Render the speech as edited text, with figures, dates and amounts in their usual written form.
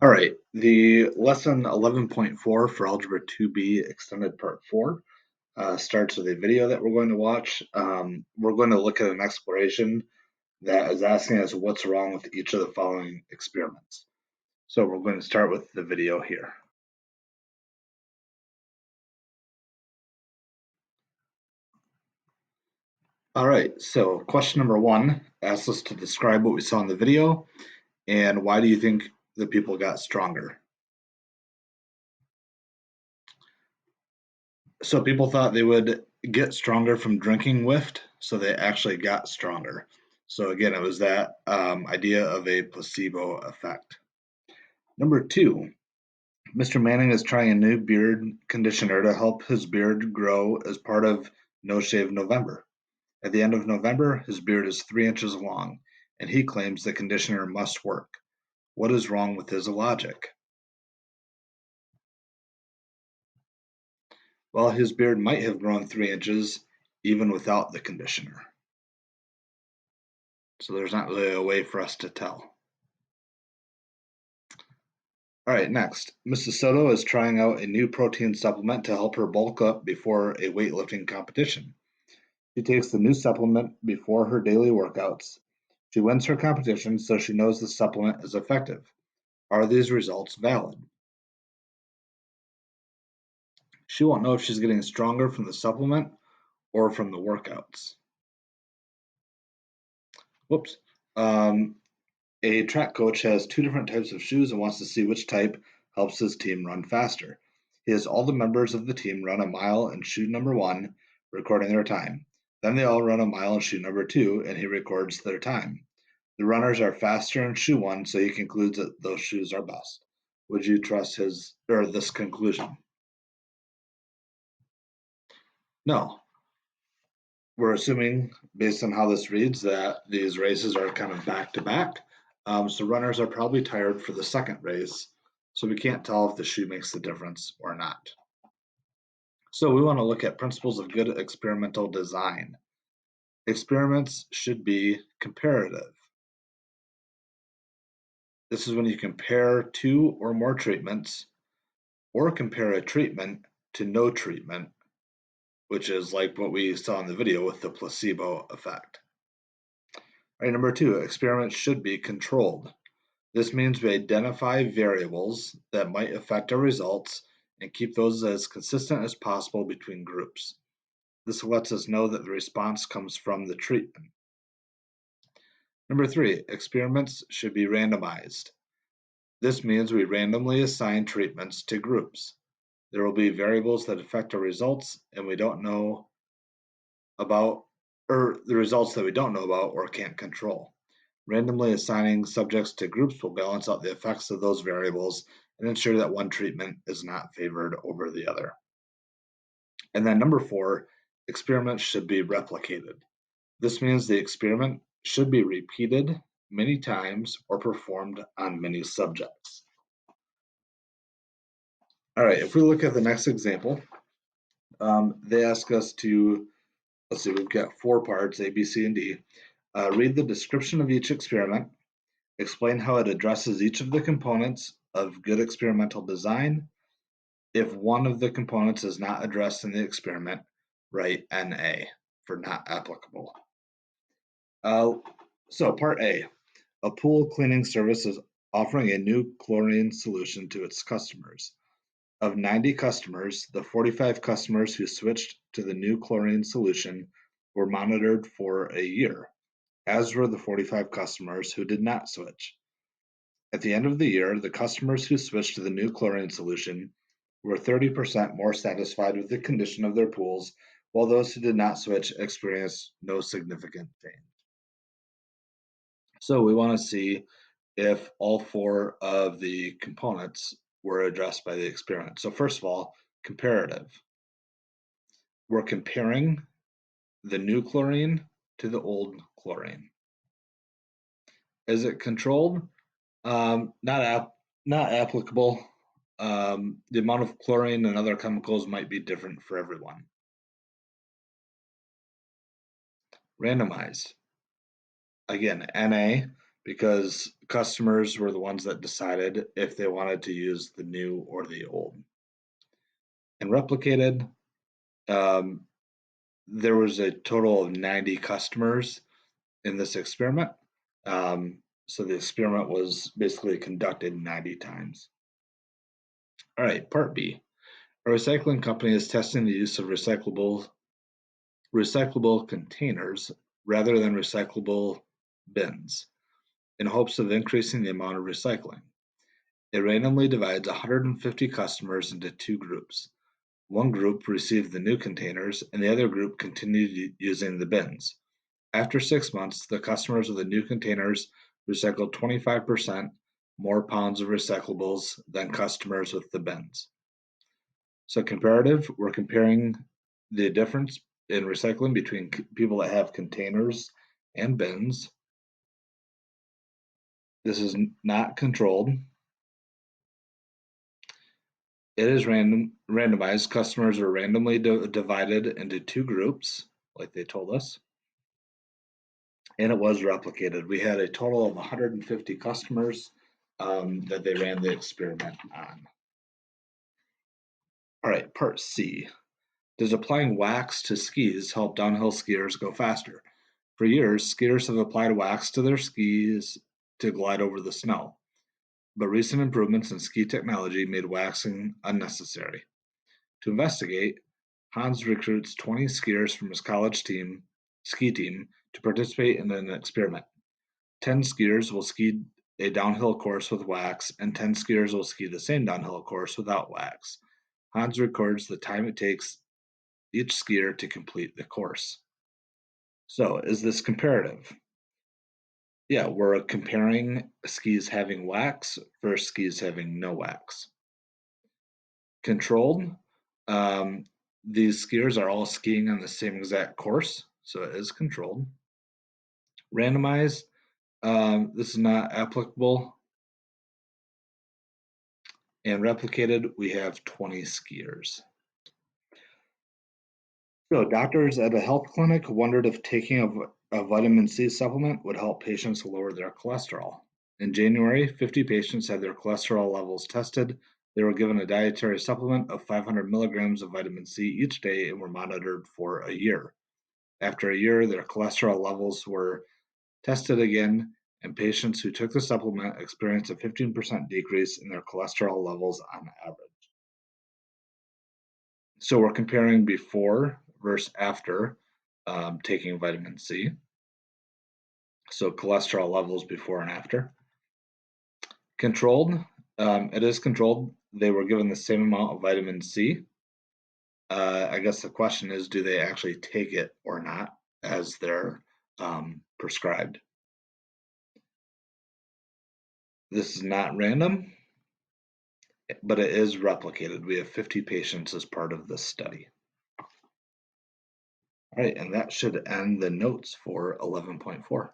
All right, the lesson 11.4 for Algebra 2B Extended Part 4 starts with a video that we're going to watch. We're going to look at an exploration that is asking us what's wrong with each of the following experiments. So we're going to start with the video here. All right, so question number 1 asks us to describe what we saw in the video and why do you think the people got stronger? So people thought they would get stronger from drinking whiffed, so they actually got stronger. So again, it was that idea of a placebo effect. Number 2, Mr. Manning is trying a new beard conditioner to help his beard grow as part of No Shave November. At the end of November, his beard is 3 inches long, and he claims the conditioner must work. What is wrong with his logic? Well, his beard might have grown 3 inches even without the conditioner. So there's not really a way for us to tell. All right, next. Mrs. Soto is trying out a new protein supplement to help her bulk up before a weightlifting competition. She takes the new supplement before her daily workouts. She wins her competition, so she knows the supplement is effective. Are these results valid? She won't know if she's getting stronger from the supplement or from the workouts. Whoops. Um, A track coach has two different types of shoes and wants to see which type helps his team run faster. He has all the members of the team run a mile in shoe number 1, recording their time. Then they all run a mile in shoe number 2, and he records their time. The runners are faster in shoe 1, so he concludes that those shoes are best. Would you trust his or this conclusion? No. We're assuming, based on how this reads, that these races are kind of back to back. So runners are probably tired for the second race. So we can't tell if the shoe makes the difference or not. So we want to look at principles of good experimental design. Experiments should be comparative. This is when you compare two or more treatments or compare a treatment to no treatment, which is like what we saw in the video with the placebo effect. All right, number 2, experiments should be controlled. This means we identify variables that might affect our results and keep those as consistent as possible between groups. This lets us know that the response comes from the treatment. Number 3, experiments should be randomized. This means we randomly assign treatments to groups. There will be variables that affect our results and we don't know about, or the results that we don't know about or can't control. Randomly assigning subjects to groups will balance out the effects of those variables and ensure that one treatment is not favored over the other. And then number 4, experiments should be replicated. This means the experiment should be repeated many times or performed on many subjects. All right, if we look at the next example, they ask us to, let's see, we've got 4 parts, A, B, C, and D. Read the description of each experiment. Explain how it addresses each of the components of good experimental design. If one of the components is not addressed in the experiment, write NA for not applicable. So part A pool cleaning service is offering a new chlorine solution to its customers. Of 90 customers, the 45 customers who switched to the new chlorine solution were monitored for a year, as were the 45 customers who did not switch. At the end of the year, the customers who switched to the new chlorine solution were 30% more satisfied with the condition of their pools, while those who did not switch experienced no significant change. So we want to see if all 4 of the components were addressed by the experiment. So first of all, comparative. We're comparing the new chlorine to the old chlorine. Is it controlled? Not applicable. The amount of chlorine and other chemicals might be different for everyone. Randomized. Again, Na, because customers were the ones that decided if they wanted to use the new or the old. And replicated, um, there was a total of 90 customers in this experiment. So the experiment was basically conducted 90 times. All right, part B. A recycling company is testing the use of recyclable containers rather than recyclable bins in hopes of increasing the amount of recycling. It randomly divides 150 customers into two groups. One group received the new containers and the other group continued using the bins. After 6 months, the customers with the new containers recycled 25% more pounds of recyclables than customers with the bins. So comparative, we're comparing the difference in recycling between people that have containers and bins. This is not controlled. It is randomized. Customers are randomly divided into two groups, like they told us. And it was replicated. We had a total of 150 customers that they ran the experiment on. All right, part C. Does applying wax to skis help downhill skiers go faster? For years, skiers have applied wax to their skis to glide over the snow, but recent improvements in ski technology made waxing unnecessary. To investigate, Hans recruits 20 skiers from his college ski team to participate in an experiment. 10 skiers will ski a downhill course with wax, and 10 skiers will ski the same downhill course without wax. Hans records the time it takes each skier to complete the course. So, is this comparative? Yeah, we're comparing skis having wax versus skis having no wax. Controlled, these skiers are all skiing on the same exact course, so it is controlled. Randomized, this is not applicable. And replicated, we have 20 skiers. So doctors at a health clinic wondered if taking a vitamin C supplement would help patients lower their cholesterol. In January, 50 patients had their cholesterol levels tested. They were given a dietary supplement of 500 milligrams of vitamin C each day and were monitored for a year. After a year, their cholesterol levels were tested again, and patients who took the supplement experienced a 15% decrease in their cholesterol levels on average. So we're comparing before versus after taking vitamin C. So cholesterol levels before and after. Controlled, it is controlled. They were given the same amount of vitamin C. I guess the question is, do they actually take it or not as they're prescribed? This is not random, but it is replicated. We have 50 patients as part of this study. All right, and that should end the notes for 11.4.